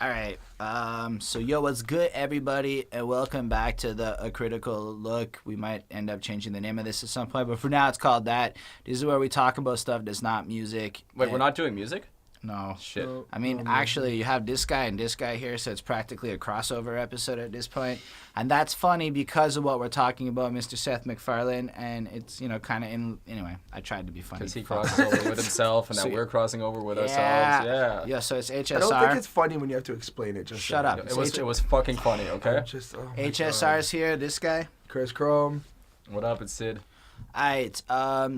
All right. So, what's good, everybody, and welcome back to A Critical Look. We might end up changing the name of this at some point, but for now, it's called that. This is where we talk about stuff that's not music. Wait, we're not doing music? No. Shit. I mean, actually, you have this guy and this guy here, so it's practically a crossover episode at this point. And that's funny because of what we're talking about, Mr. Seth MacFarlane, and it's, kind of in... Anyway, I tried to be funny. Because he crosses over with himself, and now we're crossing over with ourselves. Yeah. Yeah, so it's HSR. I don't think it's funny when you have to explain it. Just Shut up. It was fucking funny, okay? HSR's here, this guy. Chris Chrome. What up, it's Syd. Alright,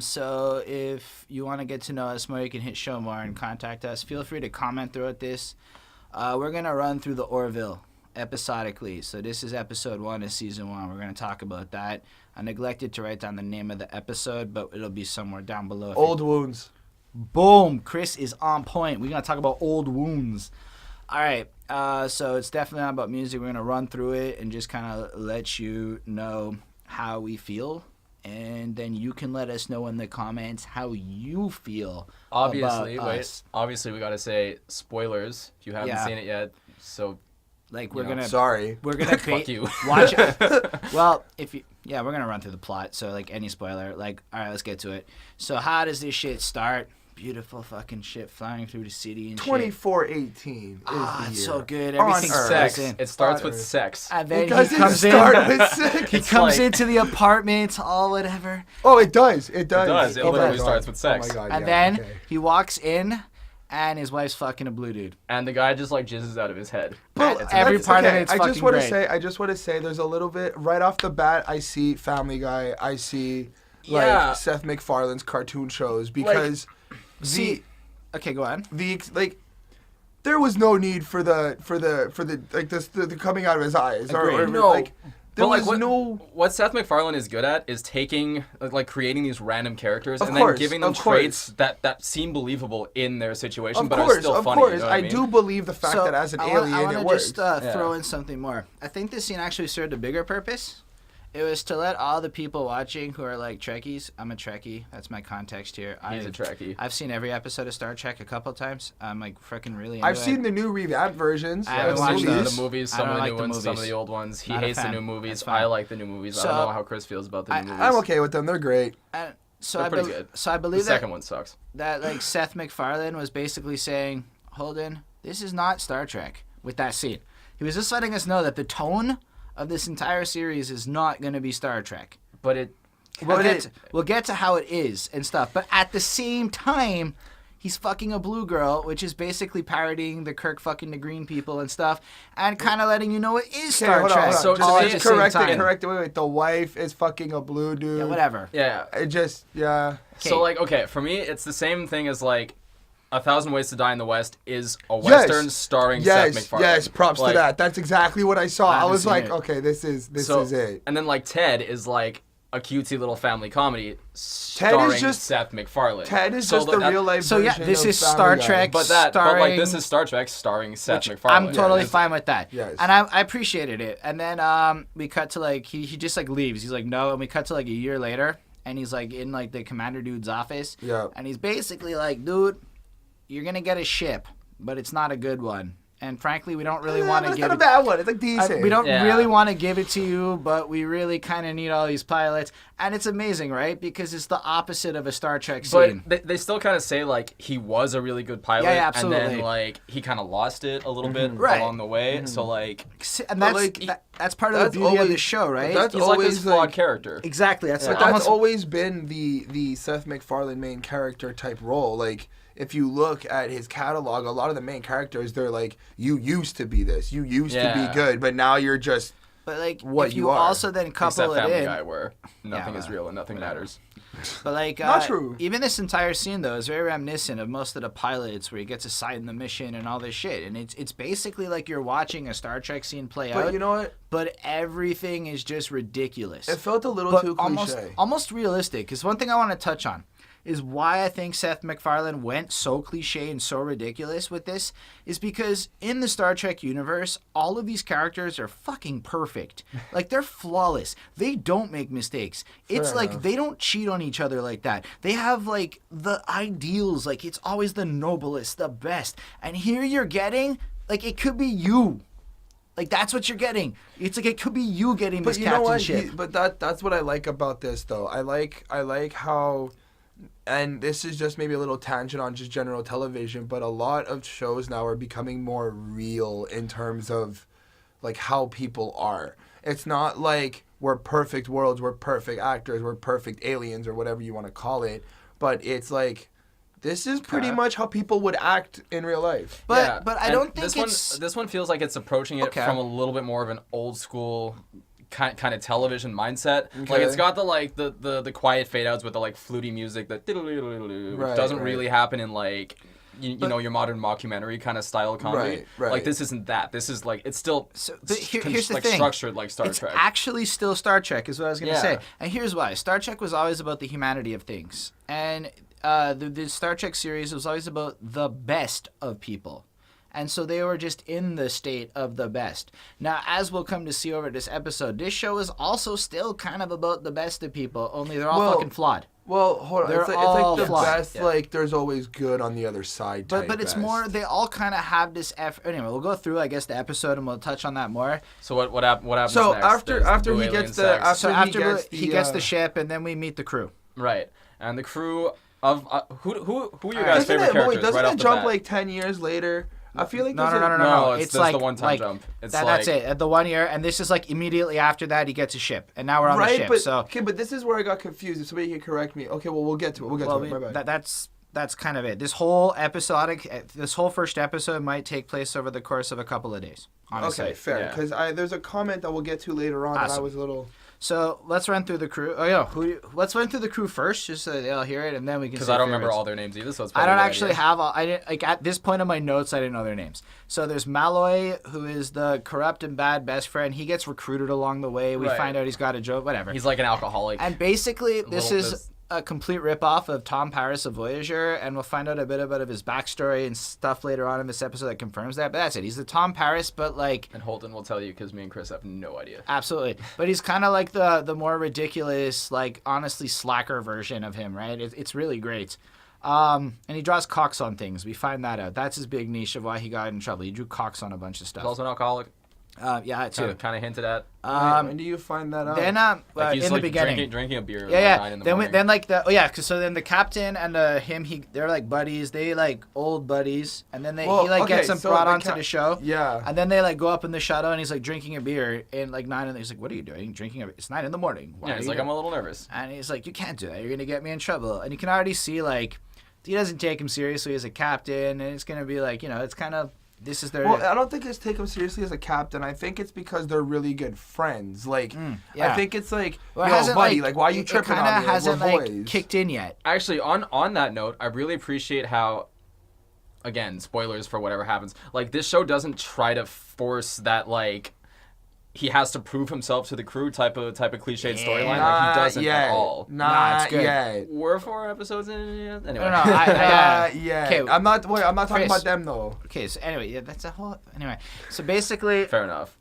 so if you want to get to know us more, you can hit show more and contact us. Feel free to comment throughout this. We're going to run through the Orville episodically. So this is episode 1 of season 1. We're going to talk about that. I neglected to write down the name of the episode, but it'll be somewhere down below. Old Wounds. Boom! Chris is on point. We're going to talk about old wounds. Alright, so it's definitely not about music. We're going to run through it and just kind of let you know how we feel. And then you can let us know in the comments how you feel Obviously, about us. Obviously, we got to say spoilers if you haven't seen it yet. So, like, We're gonna fuck you. Watch it. Well, we're gonna run through the plot. So, like, any spoiler, like, all right, let's get to it. So, how does this shit start? Beautiful fucking shit flying through the city and 2418 is the year. It's so good. On Everything's Earth. sex. in. It starts with sex. And then It doesn't he comes start in. with sex. He comes into the apartment, all whatever. Oh, it does. It does. It does. It Oh literally my starts God. with sex. Oh my God, And yeah, then okay. he walks in, and his wife's fucking a blue dude. And the guy just, like, jizzes out of his head. But It's every that's part of okay. it's I fucking just want to great. say, there's a little bit right off the bat. I see Family Guy. I see Yeah. Seth MacFarlane's cartoon shows because Okay, go on. there was no need for the coming out of his eyes. Agreed. No. There But, was no. What Seth MacFarlane is good at is taking, like, creating these random characters Of and course, then giving them of course. traits that seem believable in their situation, Of but course, are still of funny. course. You know what I mean? do believe the fact that as an alien, I want it to works. just throw in something more. I think this scene actually served a bigger purpose. It was to let all the people watching who are like Trekkies. I'm a Trekkie. That's my context here. He's a Trekkie. I've seen every episode of Star Trek a couple times. I'm like freaking really into I've it. seen the new revamped versions. I haven't of watched movies. The movies, I some don't of the like new the ones, some of movies. the old ones. He Not a hates the fan. new movies. That's fine. I like the new movies. So, I don't know how Chris feels about the new movies. I'm okay with them. They're great. And so They're I pretty good. So I The believe second one sucks. that like Seth MacFarlane was basically saying, Holden, this is not Star Trek with that scene. He was just letting us know that the tone of this entire series is not going to be Star Trek. But it... We'll get to how it is and stuff. But at the same time, he's fucking a blue girl, which is basically parodying the Kirk fucking the green people and stuff, and kind of letting you know it is Star hold on, Trek. hold on. So all at just the same correct time. it. Correct it. Wait. The wife is fucking a blue dude. Yeah, whatever. Yeah. It just, yeah. So, like, okay, for me, it's the same thing as, like, 1,000 Ways to Die in the West is a Western starring Seth MacFarlane. Yes, props to that. That's exactly what I saw. I I haven't was seen like, it. okay, this is it. And then, like, Ted is, like, a cutesy little family comedy starring Seth MacFarlane. Ted is So just the that- real life So, yeah, version this of is Family Star Guy. Trek. But like, starring- this is Star Trek starring Seth Which MacFarlane. I'm totally Yes. fine with that. Yes. And I appreciated it. And then we cut to, like, he just, like, leaves. He's like, no. And we cut to, like, a year later. And he's, like, in, like, the commander dude's office. Yeah. And he's basically like, dude, you're going to get a ship, but it's not a good one. And frankly, we don't really want to It's give not a it. bad one. It's like decent. We don't Yeah. really want to give it to you, but we really kind of need all these pilots. And it's amazing, right? Because it's the opposite of a Star Trek scene. But they still kind of say, like, he was a really good pilot. Yeah, absolutely. And then, like, he kind of lost it a little bit Right. along the way. So, like, And that's, like, that's part of the that's beauty of always- the show, right? that's he's like this always, flawed like- character. Exactly. That's Yeah. like That's almost always been the Seth MacFarlane main character type role. Like, if you look at his catalog, a lot of the main characters, they're like, you used to be this, you used to Yeah. be good, but now you're just But like, what if you you are. also then He's couple that it family in, guy where nothing Yeah, is real and nothing matters. but like, Not true. even this entire scene though is very reminiscent of most of the pilots where he gets assigned the mission and all this shit, and it's basically like you're watching a Star Trek scene play out. But you know what? But everything is just ridiculous. It felt a little but too cliche. almost realistic. Because one thing I want to touch on is why I think Seth MacFarlane went so cliche and so ridiculous with this is because in the Star Trek universe, all of these characters are fucking perfect. Like, they're flawless. They don't make mistakes. It's Fair like enough. they don't cheat on each other like that. They have, like, the ideals. Like, it's always the noblest, the best. And here you're getting like it could be you. Like that's what you're getting. It's like it could be you getting this captainship. But that's what I like about this though. I like how, and this is just maybe a little tangent on just general television, but a lot of shows now are becoming more real in terms of like how people are. It's not like we're perfect worlds, we're perfect actors, we're perfect aliens or whatever you want to call it, but it's like this is pretty much how people would act in real life. But I don't think this one feels like it's approaching it from a little bit more of an old school kind of television mindset. Okay. Like it's got the quiet fade outs with the like fluty music that which doesn't really happen in like you know your modern mockumentary kind of style comedy. Right. Like this isn't that. This is like it's still here's the thing. Structured like Star Trek. It's actually still Star Trek is what I was going to say. And here's why. Star Trek was always about the humanity of things. And the Star Trek series was always about the best of people. And so they were just in the state of the best. Now, as we'll come to see over this episode, this show is also still kind of about the best of people, only they're all fucking flawed. Well, hold on. It's like the best, like, there's always good on the other side type But it's more, they all kind of have this effort. Anyway, we'll go through, I guess, the episode and we'll touch on that more. So what happens so next? After he gets he gets the ship and then we meet the crew. Right. And the crew of, who are your guys' favorite characters doesn't right it jump like 10 years later? I feel like no. It's like the one-time jump. That's it. At the 1 year, and this is like immediately after that he gets a ship, and now we're on the ship. But this is where I got confused. If somebody can correct me. Okay, well we'll get to it. My bad. That's kind of it. This whole first episode might take place over the course of a couple of days. Honestly. Okay, fair. Because there's a comment that we'll get to later on that I was a little. So let's run through the crew. Let's run through the crew first, just so they'll hear it, and then we can. Because I don't remember all their names either, so it's. I don't actually have. I didn't like at this point in my notes. I didn't know their names. So there's Malloy, who is the corrupt and bad best friend. He gets recruited along the way. We find out he's got a joke. Whatever. He's like an alcoholic. And basically, this is a complete ripoff of Tom Paris of Voyager, and we'll find out a bit about his backstory and stuff later on in this episode that confirms that. But that's it. He's the Tom Paris, but like. And Holden will tell you because me and Chris have no idea. Absolutely, but he's kind of like the more ridiculous, like honestly slacker version of him, right? It's really great. And he draws cocks on things. We find that out. That's his big niche of why he got in trouble. He drew cocks on a bunch of stuff. He's also an alcoholic. Yeah, too. Kind of hinted at. When do you find that out? Then, like he's in like the beginning, drinking a beer. Yeah. At 9 in the morning. Cause so then the captain and they're like buddies. They like old buddies, and then gets them brought onto the show. Yeah. And then they like go up in the shuttle, and he's like drinking a beer in like 9, and he's like, "What are you doing? Drinking a beer? It's 9 in the morning." He's like, "I'm a little nervous." And he's like, "You can't do that. You're gonna get me in trouble." And you can already see like he doesn't take him seriously as a captain, and it's gonna be like it's kind of. This is their. Well, I don't think it's take him seriously as a captain. I think it's because they're really good friends. Like, I think it's like, buddy, like, why are you tripping on me? It hasn't like kicked in yet. Actually, on that note, I really appreciate how, again, spoilers for whatever happens. Like, this show doesn't try to force that like. He has to prove himself to the crew type of cliched storyline. Like he doesn't at all. Not yet. We're 4 episodes in. Yeah. Anyway. No. Okay. I'm not talking about them though. Okay. So anyway, that's a whole. Anyway, so basically. Fair enough.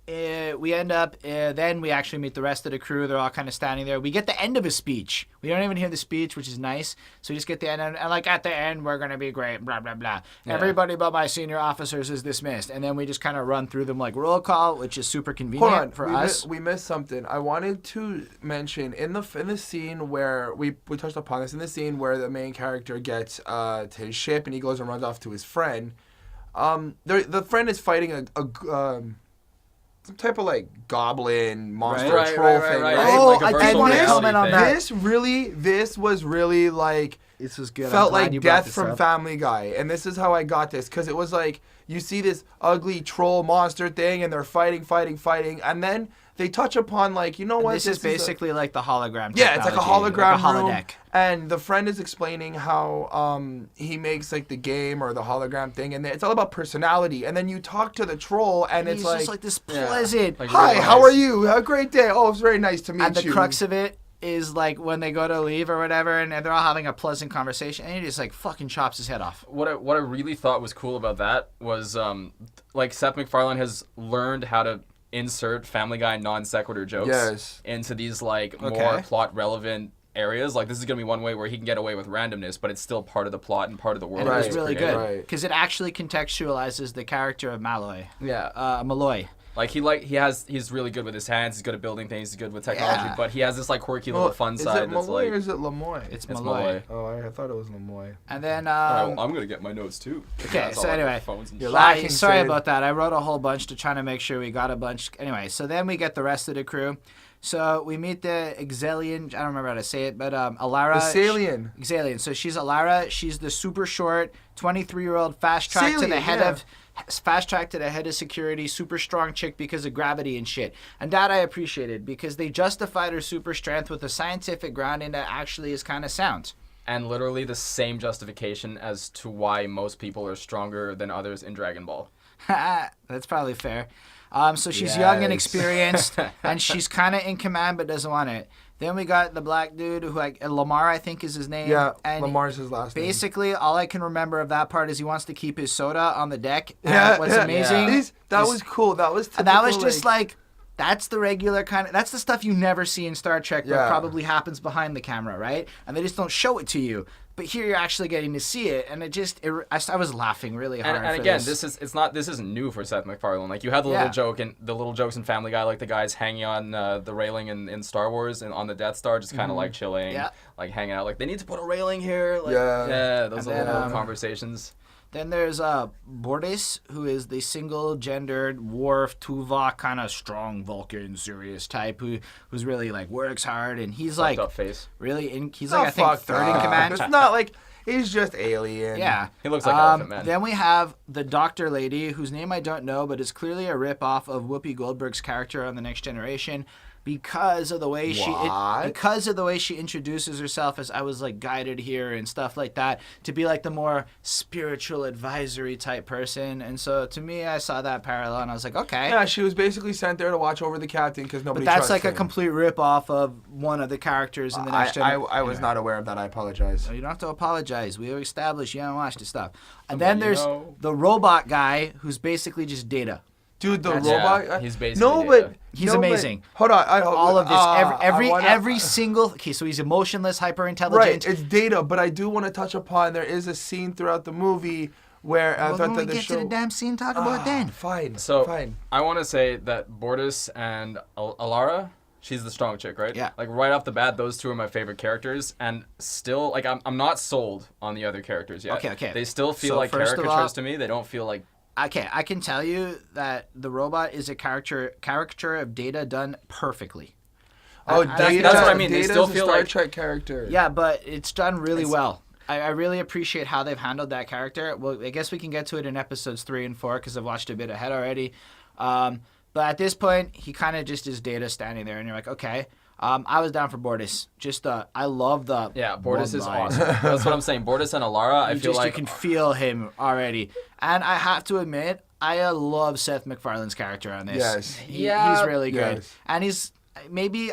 We end up. Then we actually meet the rest of the crew. They're all kind of standing there. We get the end of his speech. We don't even hear the speech, which is nice. So we just get the end, and like at the end, we're gonna be great. Blah blah blah. Yeah. Everybody but my senior officers is dismissed, and then we just kind of run through them like roll call, which is super convenient for us. We missed something. I wanted to mention in the scene where we touched upon this, in the scene where the main character gets to his ship and he goes and runs off to his friend. The friend is fighting some type of like goblin monster troll thing, right? Oh, like I did want to comment on that. This was really like this was good. Felt like Death from Family Guy, and this is how I got this because it was like you see this ugly troll monster thing, and they're fighting, and then they touch upon like this is basically like the hologram. Yeah, it's like a hologram like a holodeck. And the friend is explaining how he makes like the game or the hologram thing, and it's all about personality. And then you talk to the troll, and it's just like this pleasant. Like, hi, how are you? Have a great day. Oh, it's very nice to meet you. And the crux of it is like when they go to leave or whatever, and they're all having a pleasant conversation, and he just like fucking chops his head off. What I really thought was cool about that was like Seth MacFarlane has learned how to insert Family Guy non sequitur jokes into these like more plot relevant areas. Like, this is going to be one way where he can get away with randomness, but it's still part of the plot and part of the world. And it was really good. Right. Because it actually contextualizes the character of Malloy. Yeah. Malloy. Like, he's really good with his hands, he's good at building things, he's good with technology, but he has this, like, quirky little fun side. Is it Malloy or is it Lemoy? It's Malloy. Oh, I thought it was Lemoy. And then... I'm going to get my notes, too. Okay, so anyway. Sorry about that. I wrote a whole bunch to try to make sure we got a bunch. Anyway, so then we get the rest of the crew. So we meet the Exalian, I don't remember how to say it, but Alara. Exalian. So she's Alara. She's the super short, 23-year-old fast track to the head of security, super strong chick because of gravity and shit. And that I appreciated because they justified her super strength with a scientific grounding that actually is kind of sound. And literally the same justification as to why most people are stronger than others in Dragon Ball. That's probably fair. So she's young and experienced, and she's kind of in command but doesn't want it. Then we got the black dude who, Lamar, I think is his name. Yeah, and Lamar's his last name. Basically, all I can remember of that part is he wants to keep his soda on the deck. What's amazing... That was cool. That was typical, and that was just that's the regular kind of... That's the stuff you never see in Star Trek but probably happens behind the camera, right? And they just don't show it to you. But here you're actually getting to see it, and I was laughing really hard. And again, this isn't new for Seth MacFarlane. Like, you had the little joke and the little jokes in Family Guy, like the guys hanging on the railing in Star Wars and on the Death Star, just kind of like chilling, like hanging out. Like, they need to put a railing here. Like, those little conversations. Then there's Bordes, who is the single-gendered Worf, Tuvok, kind of strong Vulcan, serious type, who's really works hard, and he's fucked up face. Really, he's I think third in command. It's not he's just alien. Yeah, he looks like Elephant Man. Then we have the Doctor Lady, whose name I don't know, but is clearly a rip-off of Whoopi Goldberg's character on The Next Generation. Because of the way she introduces herself as I was guided here and stuff like that to be the more spiritual advisory type person, and so to me I saw that parallel and I was like, okay. Yeah, she was basically sent there to watch over the captain because nobody. But that's trusts him. A complete rip off of one of the characters in The Next Generation. I was not aware of that. I apologize. No, you don't have to apologize. We established you haven't watched the stuff. And then there's the robot guy who's basically just Data. Dude, the robot. Yeah, he's basically he's amazing. Hold on, all of this, every single. Okay, so he's emotionless, hyper intelligent. Right, it's Data, but I do want to touch upon. There is a scene throughout the movie where when we get to the damn scene, talk about it then. Fine. I want to say that Bordes and Alara. She's the strong chick, right? Yeah. Right off the bat, those two are my favorite characters, and still, I'm not sold on the other characters yet. Okay. They still feel like caricatures to me. They don't feel like. Okay, I can tell you that the robot is a caricature of Data done perfectly. That's what I mean. Data's they still feel a Star like Trek character. Yeah, but it's done really well. I really appreciate how they've handled that character. Well, I guess we can get to it in episodes 3 and 4 because I've watched a bit ahead already. But at this point, he kind of just is Data standing there, and you're like, okay. I was down for Bordes. I love the Bordes is awesome. That's what I'm saying. Bordes and Alara, I feel like you can feel him already. And I have to admit, I love Seth MacFarlane's character on this. Yes. He's really good. Yes. And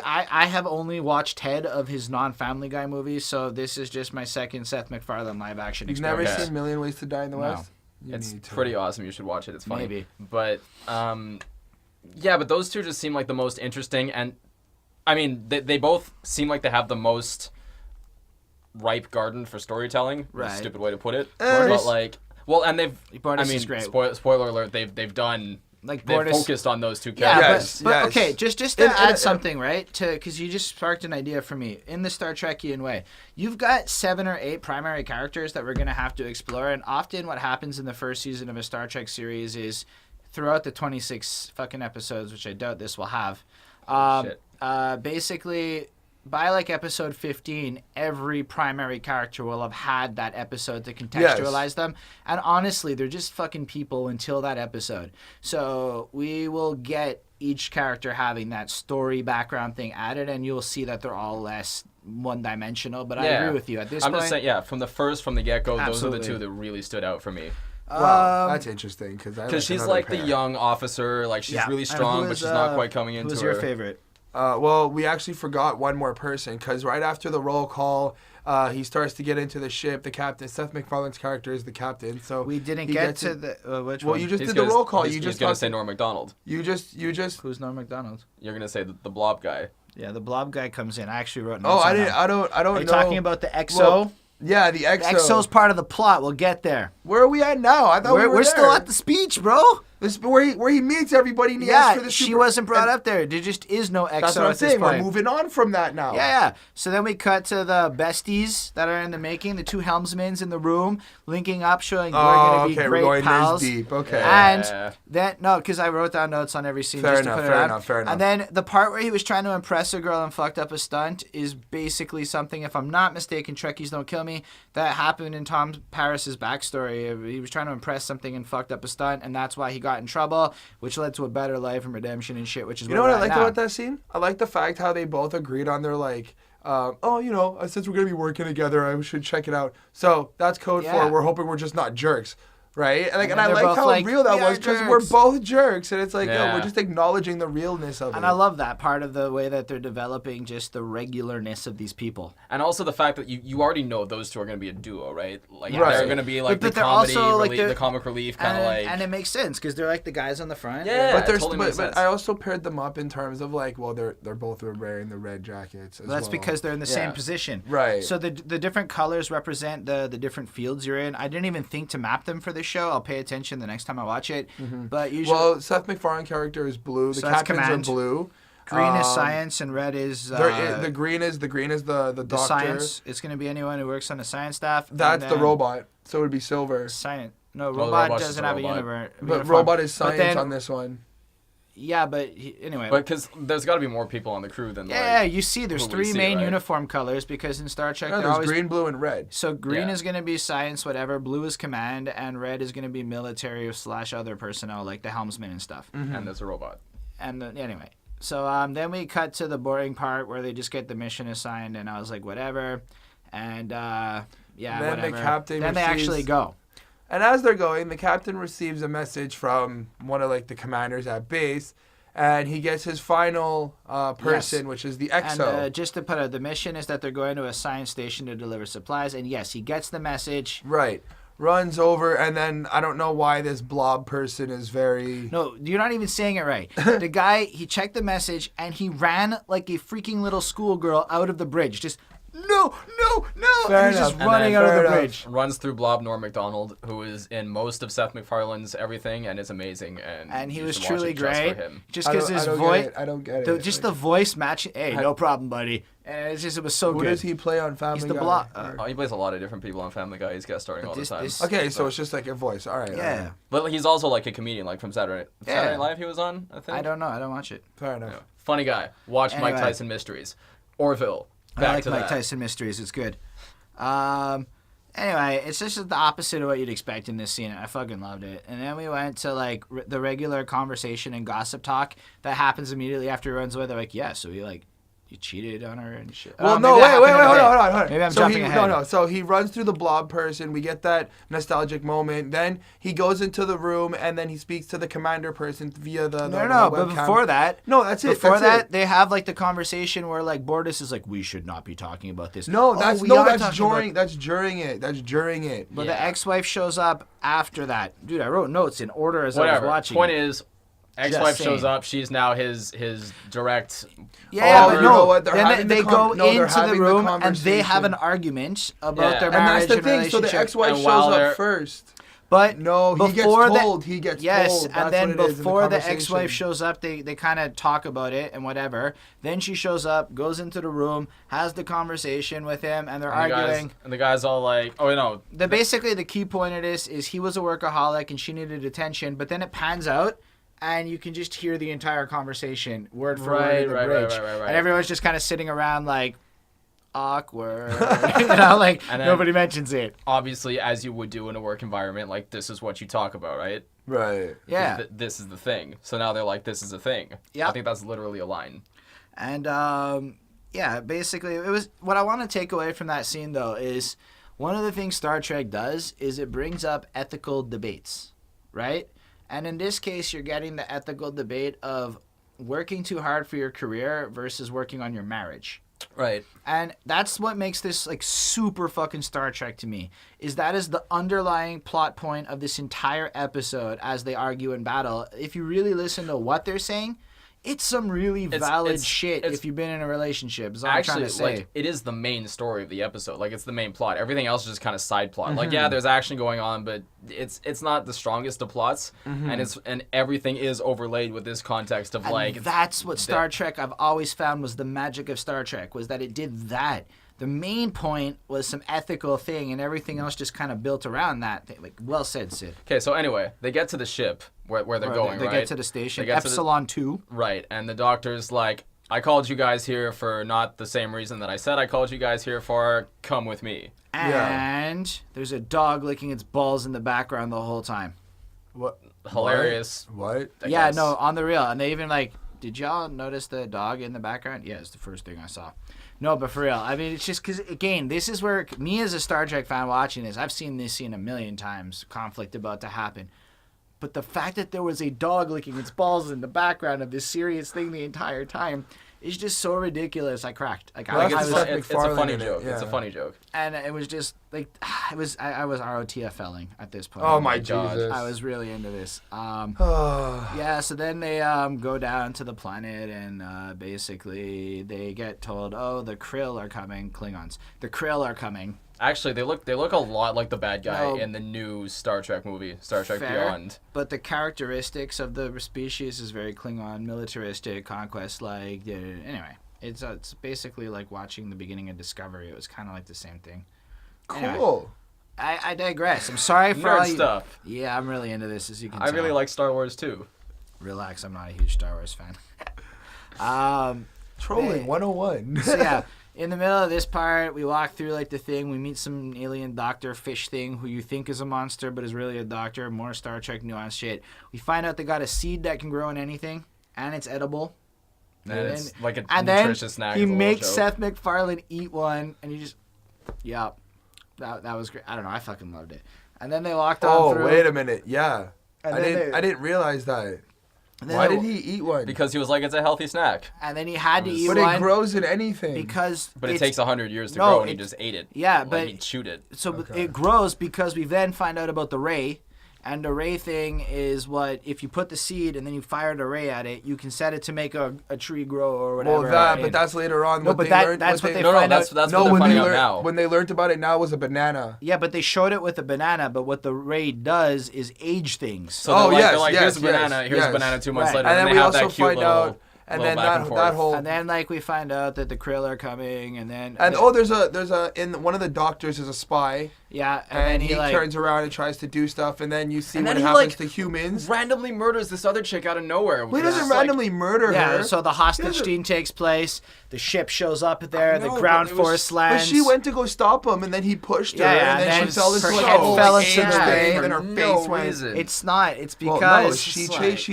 I have only watched Ted of his non-Family Guy movies, so this is just my second Seth MacFarlane live-action experience. You've never seen Million Ways to Die in the West? It's pretty awesome. You should watch it. It's funny. Maybe. But, but those two just seem like the most interesting, and I mean, they both seem like they have the most ripe garden for storytelling. Right. Stupid way to put it. But and they've. Is great. Spoiler alert. They've done. They've focused on those two Yeah, characters. but okay, just to add something, right? Because you just sparked an idea for me in the Star Trekian way. You've got 7 or 8 primary characters that we're gonna have to explore, and often what happens in the first season of a Star Trek series is throughout the 26 fucking episodes, which I doubt this will have. Basically, by episode 15, every primary character will have had that episode to contextualize them. And honestly, they're just fucking people until that episode. So we will get each character having that story background thing added, and you'll see that they're all less one-dimensional. But I agree with you. At this point... I'm just saying, from the get-go, those are the two that really stood out for me. Wow, that's interesting. Because she's the young officer. She's really strong, but she's not quite coming into her. Who's your favorite? Well, we actually forgot one more person because right after the roll call, he starts to get into the ship. The captain, Seth MacFarlane's character, is the captain. So we didn't get to the which one? Well, you just did the roll call. He's gonna say Norm Macdonald. You just Who's Norm Macdonald? You're gonna say the blob guy. Yeah, the blob guy comes in. I actually wrote notes Oh, on him. I don't know. Are you talking about the XO? Well, yeah, the XO. The XO's part of the plot. We'll get there. Where are we at now? I thought we're still at the speech, bro. This where he meets everybody and he asks for the she wasn't brought up there. There just is no XO. That's what I'm saying. We're moving on from that now. Yeah. So then we cut to the besties that are in the making, the two helmsmen in the room, linking up, showing we're going to be great we're going pals. this deep. Okay. And then, because I wrote down notes on every scene. Fair just to put it on. Fair enough. And then the part where he was trying to impress a girl and fucked up a stunt is basically something, if I'm not mistaken, Trekkies Don't Kill Me, that happened in Tom Paris's backstory. He was trying to impress something and fucked up a stunt, and that's why he got in trouble, which led to a better life and redemption and shit, which is you know what I liked about that scene? I like the fact how they both agreed on their since we're going to be working together, I should check it out. So that's code for we're hoping we're just not jerks. Right? And I like how real that was because we're both jerks. And it's like, we're just acknowledging the realness of it. And I love that part of the way that they're developing just the regularness of these people. And also the fact that you already know those two are going to be a duo, right? Like, they're going to be like the comedy, the comic relief kind of like. And it makes sense because they're like the guys on the front. Yeah, but I also paired them up in terms of like, well, they're both wearing the red jackets as That's because they're in the same position. Right. So the different colors represent the different fields you're in. I didn't even think to map them for this show. I'll pay attention the next time I watch it. Mm-hmm. But usually, Seth MacFarlane character is blue. The captains are blue. Green is science, and red is the green is the doctor. Science. It's going to be anyone who works on the science staff. That's the robot. So it would be silver. Science. No, robot doesn't have a uniform. But robot is science on this one. Yeah, but anyway. But because there's got to be more people on the crew than you see, there's three main uniform colors because in Star Trek there's always green, blue, and red. So green is going to be science, whatever. Blue is command, and red is going to be military / other personnel like the helmsman and stuff. Mm-hmm. And there's a robot. And anyway, so then we cut to the boring part where they just get the mission assigned, and I was like, whatever. And then whatever. The captain then they actually go. And as they're going, the captain receives a message from one of the commanders at base, and he gets his final person, which is the XO. And just to put it, the mission is that they're going to a science station to deliver supplies, and yes, he gets the message. Right. Runs over, and then I don't know why this blob person is very... No, you're not even saying it right. The guy, he checked the message, and he ran like a freaking little schoolgirl out of the bridge, just... No! Fair he's enough. just running out of the bridge. Runs through Blob Norm Macdonald, who is in most of Seth MacFarlane's everything and is amazing. And he was truly great. Just because his voice... I don't get it. Just the voice matching... Hey, no problem, buddy. And it was so good. Who does he play on Family Guy? He's the Blob... he plays a lot of different people on Family Guy. He's guest starring all the time. Okay, so it's just like a voice. All right. Yeah. All right. But he's also like a comedian, like from Saturday Night Live he was on, I think. I don't know. I don't watch it. Fair enough. Yeah. Funny guy. Watch Mike Tyson Mysteries. Orville. I like Mike Tyson Mysteries. It's good. Anyway, it's just the opposite of what you'd expect in this scene. I fucking loved it. And then we went to the regular conversation and gossip talk that happens immediately after he runs away. They're like, yeah, so you cheated on her and shit. Well, no, wait, hold on. Maybe I'm jumping ahead. No. So he runs through the blob person. We get that nostalgic moment. Then he goes into the room and then he speaks to the commander person via the No, but webcam. before that... No, that's it. Before that, they have the conversation where Bordis is like, we should not be talking about this. No, that's during it. But the ex-wife shows up after that. Dude, I wrote notes in order as I was watching. Point is... Ex-wife shows up. She's now his direct. Yeah, but you know what? Then they go into the room and they have an argument about their marriage and relationship. So the ex-wife shows up first. But no, he gets told. He gets told. Yes, and then before the ex-wife shows up, they kind of talk about it and whatever. Then she shows up, goes into the room, has the conversation with him, and they're arguing. And the guy's all like, "Oh no." Basically, the key point of this is he was a workaholic and she needed attention. But then it pans out. And you can just hear the entire conversation, word for word, in the bridge. Right. And everyone's just kind of sitting around awkward. And nobody mentions it. Obviously, as you would do in a work environment, this is what you talk about, right? Right. Yeah. This is the thing. So now they're like, this is a thing. Yeah. I think that's literally a line. And, basically, it was... What I want to take away from that scene, though, is one of the things Star Trek does is it brings up ethical debates, right? And in this case, you're getting the ethical debate of working too hard for your career versus working on your marriage. Right. And that's what makes this super fucking Star Trek to me, is that is the underlying plot point of this entire episode as they argue and battle. If you really listen to what they're saying, It's some really valid shit if you've been in a relationship, is all I'm trying to say. Like, it is the main story of the episode. Like, it's the main plot. Everything else is just kind of side plot. Like, yeah, there's action going on, but it's not the strongest of plots, and everything is overlaid with this context of, like... That's what Star Trek I've always found was the magic of Star Trek, was that it did that. The main point was some ethical thing, and everything else just kind of built around that thing. Like, well said, Syd. Okay, so anyway, they get to the ship where they're going, they right? They get to the station, Epsilon 2. Right, and the doctor's like, I called you guys here for not the same reason that I said I called you guys here for. Come with me. And there's a dog licking its balls in the background the whole time. What? Hilarious. What? Yeah, no, on the real. And they even like, did y'all notice the dog in the background? Yeah, it's the first thing I saw. No, but for real, I mean, it's just because, again, this is where, me as a Star Trek fan watching this, I've seen this scene a million times, conflict about to happen. But the fact that there was a dog licking its balls in the background of this serious thing the entire time is just so ridiculous. I cracked. Like, it's a funny joke. It's a funny joke. And it was just, like, I was ROTFLing at this point. Oh, my God. I was really into this. Yeah, so then they go down to the planet, and basically they get told, oh, the Krill are coming, Klingons. The Krill are coming. Actually, they look a lot like the bad guy in the new Star Trek movie, Star Trek Beyond. But the characteristics of the species is very Klingon, militaristic, conquest-like. Anyway, it's basically like watching the beginning of Discovery. It was kind of like the same thing. Cool. Anyway, I digress. I'm sorry for nerd all you... stuff. Yeah, I'm really into this, as you can tell. I really like Star Wars too. Relax, I'm not a huge Star Wars fan. Trolling 101. So yeah. In the middle of this part, we walk through like the thing. We meet some alien doctor fish thing who you think is a monster, but is really a doctor. More Star Trek nuanced shit. We find out they got a seed that can grow in anything, and it's edible. And it's like a and nutritious snack. He makes Seth MacFarlane eat one, and he just, yeah, that was great. I don't know, I fucking loved it. And then they walked on through. Oh, wait a minute, yeah. I didn't realize that. Why did he eat one? Because he was like, it's a healthy snack. And then he had to eat one. But it grows in anything. But it takes 100 years to grow, and he just ate it. Yeah, but he chewed it. So it grows because we then find out about the ray. And the ray thing is what, if you put the seed and then you fire the ray at it, you can set it to make a tree grow or whatever. Well, but that's later on. No, but that's what they find out. That's what they're finding out now. When they learned about it now, it was a banana. Yeah, but they showed it with a banana, but what the ray does is age things. So they're like, here's a banana, here's a banana 2 months later. And then they we have also that cute find out... And then that whole... And then, like, we find out that the Krill are coming, and then... And, there's a... In one of the doctors is a spy. Yeah, and then he turns around and tries to do stuff, and then you see what happens to humans. Randomly murders this other chick out of nowhere. He doesn't randomly murder her. Yeah, so the hostage scene takes place, the ship shows up there, the ground force lands. But she went to go stop him, and then he pushed her, and then she fell into her head fell into the thing, and then her face went... It's not, it's because... she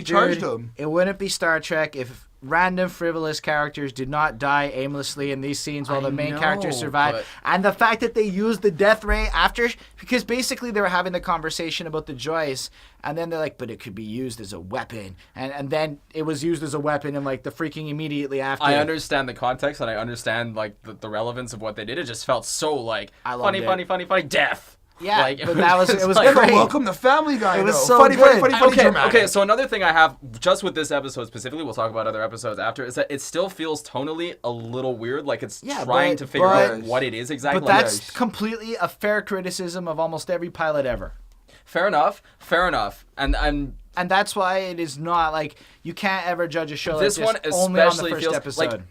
charged him. It wouldn't be Star Trek if... random frivolous characters did not die aimlessly in these scenes while the main characters survived. And the fact that they used the death ray after, because basically they were having the conversation about the Joyce, and then they're like, but it could be used as a weapon. And then it was used as a weapon and like the freaking immediately after. I understand the context and I understand like the relevance of what they did. It just felt so like funny, death. Yeah, like, but it was like, great. Welcome to Family Guy. It was so funny, dramatic. Okay, so another thing I have just with this episode specifically, we'll talk about other episodes after, is that it still feels tonally a little weird, like it's trying to figure out what it is exactly. But that's completely a fair criticism of almost every pilot ever. Fair enough. And that's why it is not like you can't ever judge a show like this only on the first episode. Like,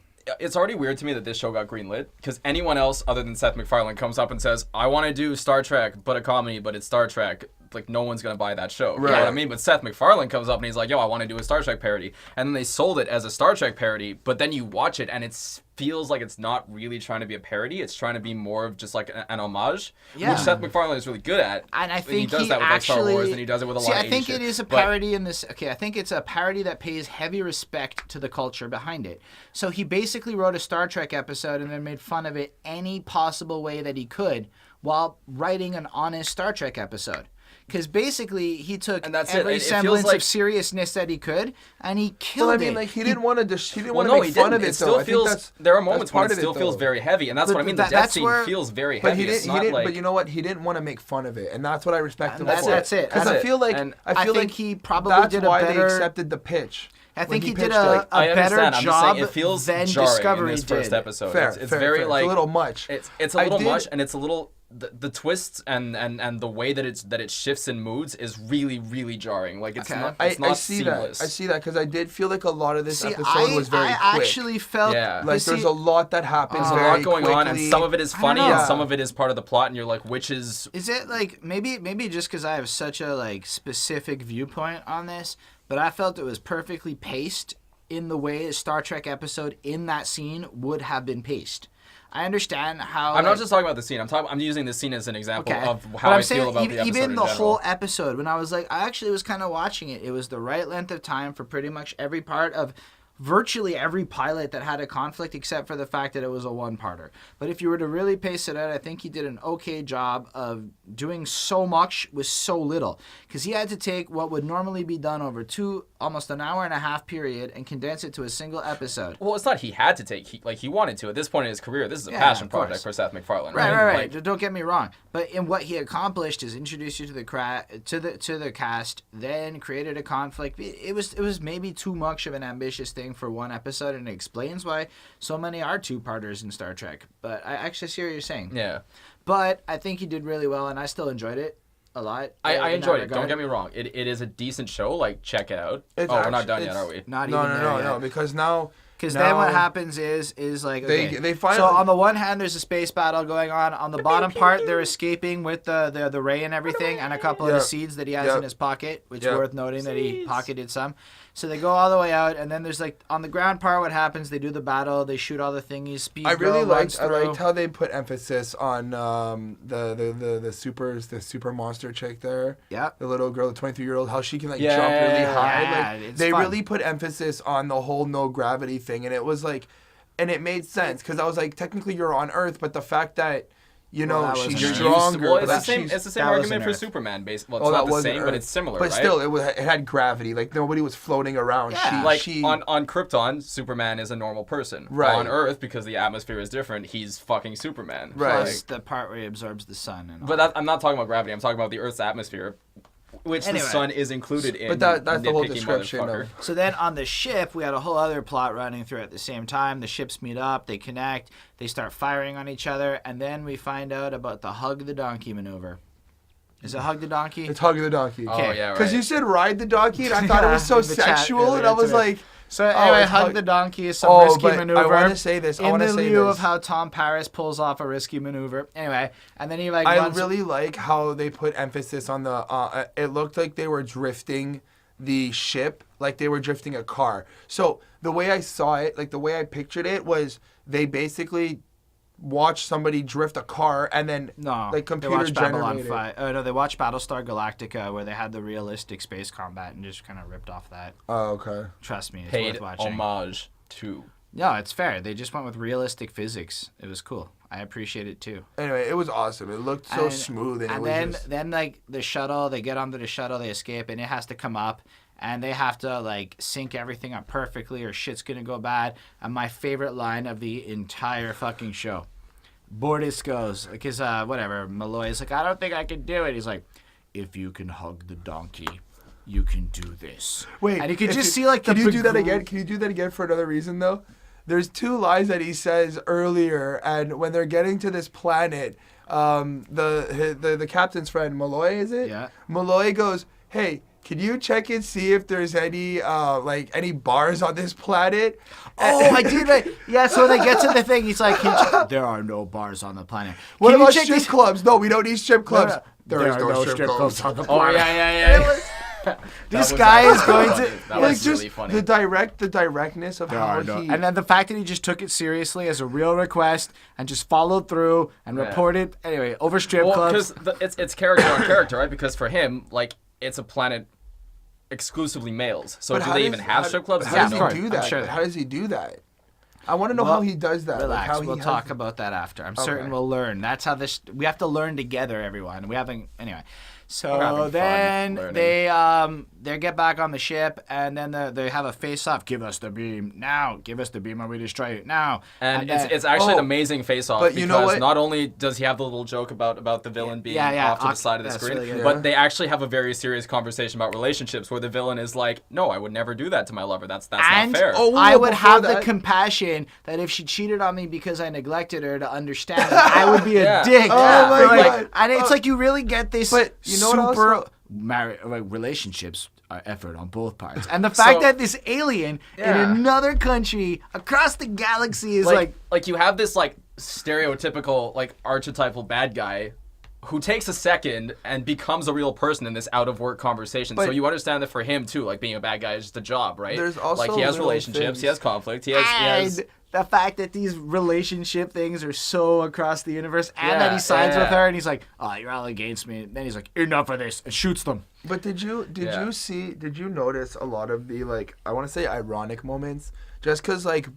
it's already weird to me that this show got greenlit because anyone else other than Seth MacFarlane comes up and says, I want to do Star Trek, but a comedy, but it's Star Trek. Like, no one's going to buy that show. You know what I mean? But Seth MacFarlane comes up and he's like, yo, I want to do a Star Trek parody. And then they sold it as a Star Trek parody, but then you watch it and it feels like it's not really trying to be a parody. It's trying to be more of just like an homage, which Seth MacFarlane is really good at. And I think he does that with like Star Wars, and he does it with a lot of I think it is a parody in this. Okay, I think it's a parody that pays heavy respect to the culture behind it. So he basically wrote a Star Trek episode and then made fun of it any possible way that he could while writing an honest Star Trek episode. Because basically, he took every semblance of seriousness that he could, and he killed it. Well, I mean, like, he didn't want to make fun of it, still feels, there are moments when it still feels very heavy, and that's what I mean. The death scene feels very heavy. But you know what? He didn't want to make fun of it, and that's what I respect him for. That's it. Because I feel like he probably that's did a why better... they accepted the pitch. I think he did pitched a better job it feels than jarring Discovery in this first did. episode. Fair, it's fair, very fair. like It's a little much. It's a little much, and it's a little the twists and the way that it shifts in moods is really, really jarring. Like it's not seamless. I see that because I did feel like a lot of this episode was very quick. I actually felt like there's a lot that happens. There's a lot going on, and some of it is funny, and some know. of it is part of the plot, and you're like, which is? Is it like maybe just because I have such a like specific viewpoint on this, but I felt it was perfectly paced in the way a Star Trek episode in that scene would have been paced. I understand how. I'm not just talking about the scene. I'm using this scene as an example of how I feel about the episode. Even the in whole episode, when I was like, I actually was kind of watching it. It was the right length of time for pretty much every part of virtually every pilot that had a conflict, except for the fact that it was a one-parter. But if you were to really pace it out, I think he did an okay job of doing so much with so little. Because he had to take what would normally be done over almost an hour and a half period and condense it to a single episode. Well, it's not he had to take. He wanted to. At this point in his career, this is a passion project for Seth MacFarlane. Right. Don't get me wrong. But in what he accomplished is introduce you to the cast, then created a conflict. It was maybe too much of an ambitious thing for one episode, and it explains why so many are two-parters in Star Trek. But I actually see what you're saying. Yeah. But I think he did really well, and I still enjoyed it a lot. I enjoyed it. Don't get me wrong. It is a decent show. Like, check it out. We're not done yet, are we? No, because now... Because then what happens is like, okay, they finally... So on the one hand, there's a space battle going on. On the bottom part, they're escaping with the ray and everything, and a couple of the seeds that he has in his pocket, which is worth noting that he pocketed some. So they go all the way out, and then there's like on the ground part, what happens? They do the battle, they shoot all the thingies. I liked how they put emphasis on the super monster chick there. Yeah. The little girl, the 23-year-old, how she can jump really high. Yeah, they really put emphasis on the whole no gravity thing, and it was like, and it made sense because I was like, technically you're on Earth, but the fact that she's stronger. Well, it's the same argument for Superman. Well, it's not the same, but it's similar, but still, it had gravity. Like, nobody was floating around. Yeah. On Krypton, Superman is a normal person. Right. On Earth, because the atmosphere is different, he's fucking Superman. Right. Plus the part where he absorbs the sun. And all. But I'm not talking about gravity. I'm talking about the Earth's atmosphere, which the sun is included in. But that's the whole description. So then on the ship, we had a whole other plot running through at the same time. The ships meet up, they connect, they start firing on each other, and then we find out about the hug the donkey maneuver. Is it hug the donkey? It's hug the donkey. Okay. Oh, yeah, right. Because you said ride the donkey, and I thought it was so sexual, and I was like... So anyway, hug the donkey is some risky maneuver. I want to say this. In the lieu of how Tom Paris pulls off a risky maneuver. Anyway, and then he I really like how they put emphasis on the. It looked like they were drifting the ship, like they were drifting a car. So the way I saw it, like the way I pictured it, was they basically watch somebody drift a car and then computer generated. They watched Battlestar Galactica where they had the realistic space combat and just kind of ripped off that. Oh, okay. Trust me, it's worth watching. Homage to. No, it's fair. They just went with realistic physics. It was cool. I appreciate it too. Anyway, it was awesome. It looked so smooth, then like the shuttle, they get onto the shuttle, they escape, and it has to come up. And they have to, like, sync everything up perfectly or shit's going to go bad. And my favorite line of the entire fucking show. Bordis goes, because, Malloy is like, I don't think I can do it. He's like, if you can hug the donkey, you can do this. Wait. And you can just see, like, Can you do that again? Can you do that again for another reason, though? There's two lines that he says earlier, and when they're getting to this planet, the captain's friend, Malloy, is it? Yeah. Malloy goes, hey, can you check and see if there's any any bars on this planet? Oh, I did. Right. Yeah. So when they get to the thing, he's like, "There are no bars on the planet." What about strip clubs? No, we don't need strip clubs. No. There are no strip clubs on the planet. Oh yeah. This guy is going to that was really funny. The directness of how he and then the fact that he just took it seriously as a real request and just followed through and reported anyway over strip clubs. Because it's character on character, right? Because for him, like, it's a planet exclusively males. So do they even have strip clubs? How does he do that? Sure. How does he do that? I want to know how he does that. Relax. Like we'll talk about that after. I'm certain we'll learn. That's how we have to learn together, everyone. We haven't anyway. So then they get back on the ship, and then they have a face-off. Give us the beam now. Give us the beam, or we destroy it now. And it's actually an amazing face-off, because you know what? Not only does he have the little joke about the villain being off to the side of the screen, really but they actually have a very serious conversation about relationships, where the villain is like, "No, I would never do that to my lover. That's not fair." I would have the compassion that if she cheated on me because I neglected her, to understand that I would be a dick. Oh my God. And it's like you really get this. But you know what else? Relationships are effort on both parts, and the fact that this alien in another country across the galaxy is like you have this like stereotypical like archetypal bad guy who takes a second and becomes a real person in this out of work conversation. So you understand that for him too, like being a bad guy is just a job, right? There's also like he has relationships, he has conflict, he has the fact that these relationship things are so across the universe, and that he sides with her, and he's like, "Oh, you're all against me." And then he's like, "Enough of this," and shoots them. But did you notice a lot of the, like, I want to say ironic moments? Just because, like,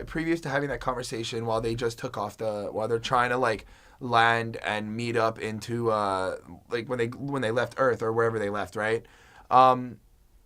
previous to having that conversation, while they just took off while they're trying to, like, land and meet up into, like, when they left Earth or wherever they left, right?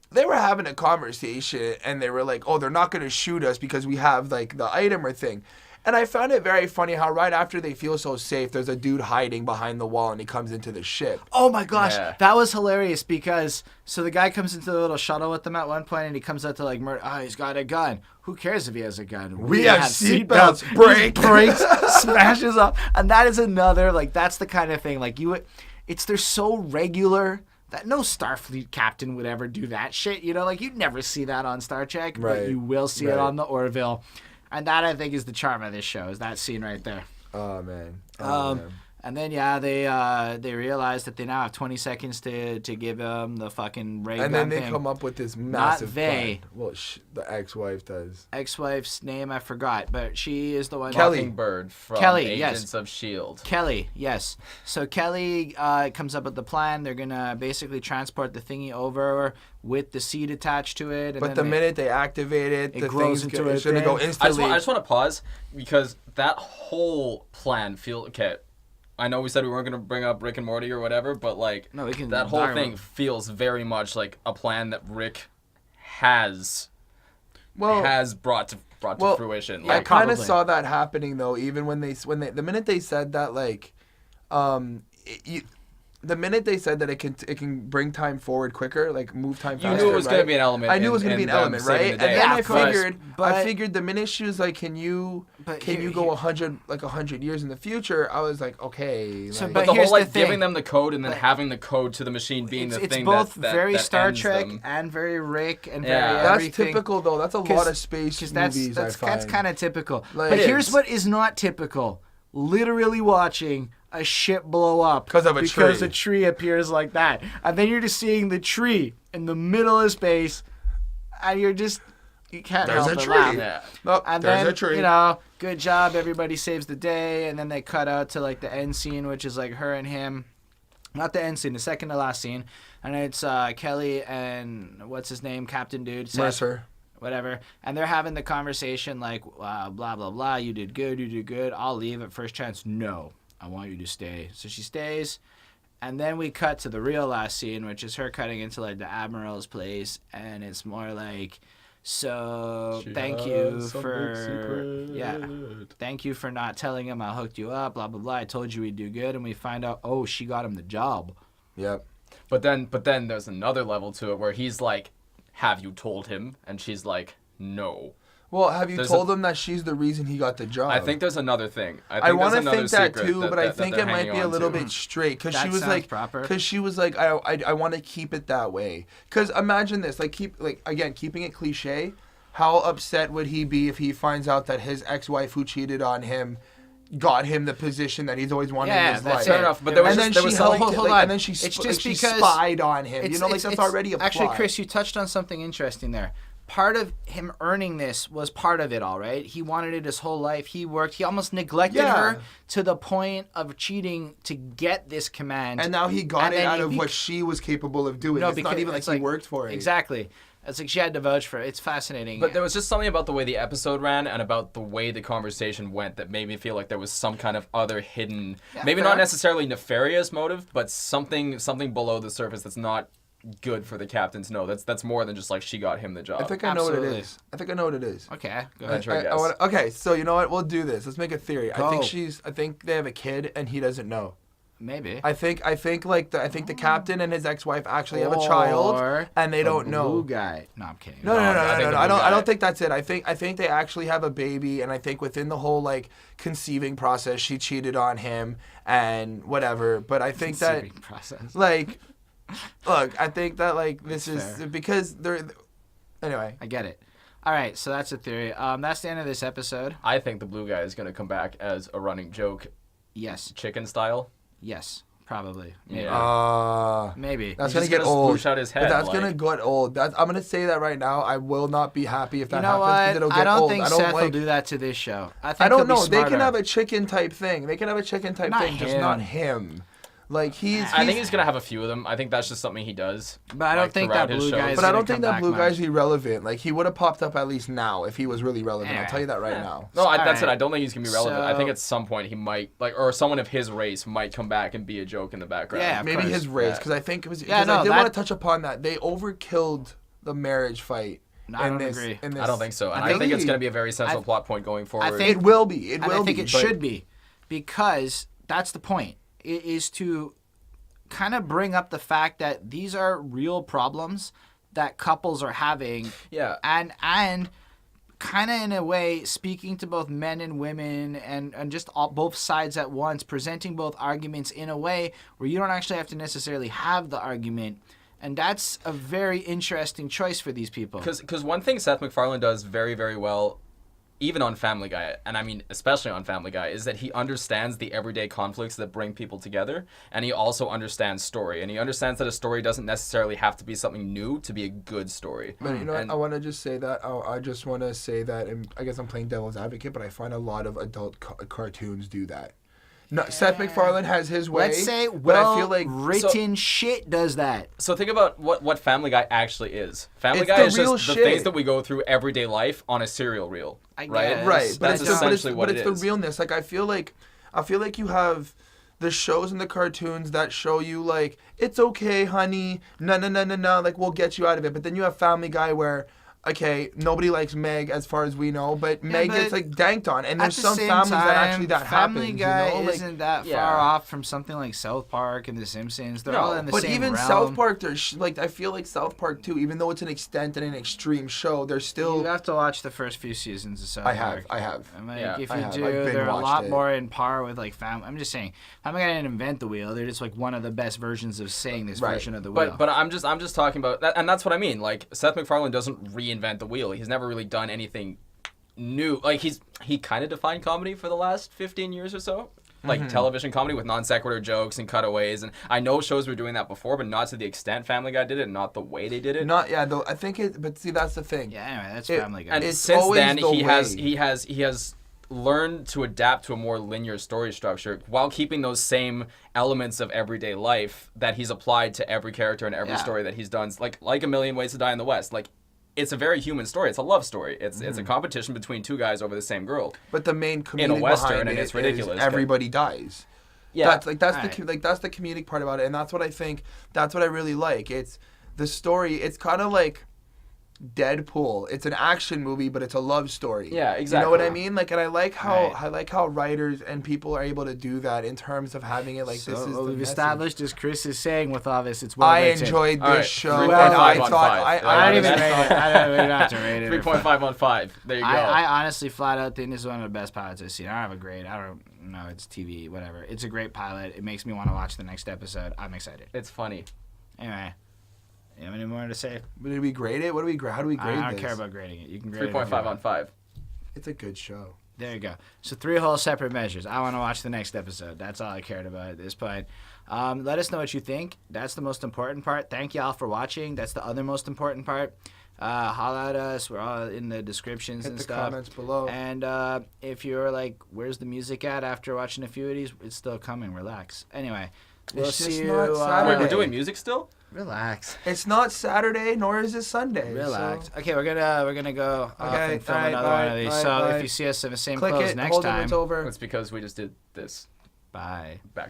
They were having a conversation, and they were like, "Oh, they're not going to shoot us because we have, like, the item or thing." And I found it very funny how right after they feel so safe, there's a dude hiding behind the wall, and he comes into the ship. Oh my gosh, that was hilarious, because so the guy comes into the little shuttle with them at one point, and he comes out to like murder. Oh, he's got a gun. Who cares if he has a gun? We have seatbelts. Breaks, smashes up, and that is another, like, that's the kind of thing like they're so regular that no Starfleet captain would ever do that shit. You know, like, you'd never see that on Star Trek, but you will see it on the Orville. And that, I think, is the charm of this show, is that scene right there. Oh, man. And then, they realize that they now have 20 seconds to give them the fucking ray gun and then they thing. come up with this massive plan. Well, the ex-wife does. Ex-wife's name I forgot, but she is the one. Mockingbird from Agents of S.H.I.E.L.D. Kelly, yes. So Kelly comes up with the plan. They're going to basically transport the thingy over with the seed attached to it. And but the minute they activate it, the grows thing's into it. It's going to go instantly. I just want to pause, because that whole plan feels... Okay, I know we said we weren't going to bring up Rick and Morty or whatever, but like that whole thing feels very much like a plan that Rick has brought to fruition. Yeah, I kind of saw that happening though, even when the minute they said that, like, the minute they said that it can bring time forward quicker, like move time faster. You knew it was going to be an element. I knew it was going to be an element, right? And then I figured the minute she was like, "Can you go 100 years in the future?" I was like, okay. So, like, but the whole like giving them the code and then having the code to the machine being the thing it's both that very Star Trek them. And very Rick and very that's everything. typical though. That's a lot of space movies. That's kind of typical. Like, but here's what is not typical: literally watching a ship blow up because a tree appears like that, and then you're just seeing the tree in the middle of space, and you can't help but laugh. Yeah. Nope, and there's then a tree. Good job, everybody saves the day, and then they cut out to like the end scene, which is like her and him. Not the end scene, the second to last scene, and it's Kelly and what's his name, Captain Dude, Mercer. Whatever, and they're having the conversation like, blah blah blah. You did good. I'll leave at first chance. No, I want you to stay. So she stays, and then we cut to the real last scene, which is her cutting into like the Admiral's place, and it's more like, so thank you for not telling him I hooked you up, blah blah blah. I told you we'd do good, and we find out, oh, she got him the job. Yep. But then there's another level to it where he's like, have you told him? And she's like, no. Well, have you told him that she's the reason he got the job? I think there's another thing. I want to think that too, but I think it might be a little bit straight because she was like, I want to keep it that way. Because imagine this, keeping it cliche. How upset would he be if he finds out that his ex-wife who cheated on him got him the position that he's always wanted in his life? Fair enough. But hold on. And then she spied on him. That's already a plot. Actually, Chris, you touched on something interesting there. part of him earning this was part of it all, right? He wanted it his whole life. He worked. He almost neglected her to the point of cheating to get this command. And now he got it out of what she was capable of doing. No, it's not even like he worked for it. Exactly. It's like she had to vouch for it. It's fascinating. But there was just something about the way the episode ran and about the way the conversation went that made me feel like there was some kind of other hidden, maybe not necessarily nefarious motive, but something below the surface that's not good for the captain to know. That's more than just like she got him the job. I think I know what it is. Okay, go ahead. Okay, so you know what? We'll do this. Let's make a theory. I think they have a kid and he doesn't know. Maybe. I think the captain and his ex-wife actually have a child and they don't know. Blue guy. No, I'm kidding. No. I don't think that's it. I think they actually have a baby, and I think within the whole like conceiving process, she cheated on him and whatever. But I think that process. Like, look, I think that like this is fair. Because they're anyway. I get it. All right, so that's a theory. That's the end of this episode. I think the blue guy is going to come back as a running joke. Yes. Chicken style. Yes, probably. Maybe. Maybe. That's going to get old. Out his head, but that's going to get old. I'm going to say that right now. I will not be happy if that happens. What? It'll get I don't old. think Seth will do that to this show. I don't know. They can have a chicken type thing. Just not him. Like I think he's gonna have a few of them. I think that's just something he does. But I don't think that blue guy. But I don't think that blue guy's irrelevant. Like he would have popped up at least now if he was really relevant. Yeah. I'll tell you that right now. No, that's it. I don't think he's gonna be relevant. I think at some point he might or someone of his race might come back and be a joke in the background. Yeah, maybe his race because I think it was. I did want to touch upon that. They overkilled the marriage fight. No, I don't agree. I don't think so. And I think it's gonna be a very central plot point going forward. I think it will be. I think it should be, because that's the point. It is to kind of bring up the fact that these are real problems that couples are having. Yeah. And kind of in a way speaking to both men and women and just both sides at once, presenting both arguments in a way where you don't actually have to necessarily have the argument. And that's a very interesting choice for these people. Because one thing Seth MacFarlane does very, very well, even on Family Guy, and I mean especially on Family Guy, is that he understands the everyday conflicts that bring people together, and he also understands story, and he understands that a story doesn't necessarily have to be something new to be a good story. But you know what? I want to just say that, I just want to say that, and I guess I'm playing devil's advocate, but I find a lot of adult cartoons do that. No, Seth MacFarlane has his way. Let's say written shit does that. So think about what Family Guy actually is. Family Guy is just the things that we go through everyday life on a serial reel. Right. That's essentially what it is. But it's the realness. Like I feel like you have the shows and the cartoons that show you like it's okay, honey. No. Like we'll get you out of it. But then you have Family Guy where, okay, nobody likes Meg as far as we know, but Meg gets like danked on, and there's some families that actually happens. Family Guy isn't that yeah. far off from something like South Park and The Simpsons. They're all in the same realm. But even South Park, there's like I feel like South Park too, even though it's an extent and an extreme show, there's still. You have to watch the first few seasons of South Park. I have. And like, if you do, they're a lot more in par with like Family. I'm just saying, Family Guy didn't invent the wheel. They're just like one of the best versions of saying this version of the wheel. But I'm just talking about that, and that's what I mean. Like Seth MacFarlane doesn't reinvent the wheel. He's never really done anything new. Like he kind of defined comedy for the last 15 years or so. Like television comedy with non sequitur jokes and cutaways, and I know shows were doing that before, but not to the extent Family Guy did it, and not the way they did it. Though I think it. But see, that's the thing. Yeah, anyway, that's Family Guy. And since then, he has learned to adapt to a more linear story structure while keeping those same elements of everyday life that he's applied to every character and every story that he's done. Like A Million Ways to Die in the West. Like, it's a very human story. It's a love story. It's a competition between two guys over the same girl. But the main comedic in a Western, behind and it it's ridiculous. Is everybody dies. Yeah, that's the comedic part about it, and that's what I think. That's what I really like. It's the story. It's kind of like Deadpool. It's an action movie, but it's a love story. Yeah, exactly. You know what I mean? Like, and I like how writers and people are able to do that in terms of having it like this is. What we've established, as Chris is saying with all this, it's well written. I enjoyed this show, and I thought I don't even rate it. I don't even have to rate it. 3.5 on 5. There you go. I honestly flat out think this is one of the best pilots I've seen. I don't have a grade. I don't know. It's TV, whatever. It's a great pilot. It makes me want to watch the next episode. I'm excited. It's funny. Anyway. You have any more to say? Did we grade it? How do we grade this? I don't care about grading it. You can grade 3.5 on 5. It's a good show. There you go. So 3 whole separate measures. I want to watch the next episode. That's all I cared about at this point. Let us know what you think. That's the most important part. Thank y'all for watching. That's the other most important part. Holla at us. We're all in the descriptions Hit and the stuff. comments below. And if you're like, where's the music at after watching a few of these? It's still coming. Relax. Anyway, we'll see you. Wait, we're doing music still? Relax. It's not Saturday, nor is it Sunday. Relax. So. Okay, we're gonna go off and film another one of these. So if you see us in the same clothes next time, it's over. It's because we just did this. Bye. Back.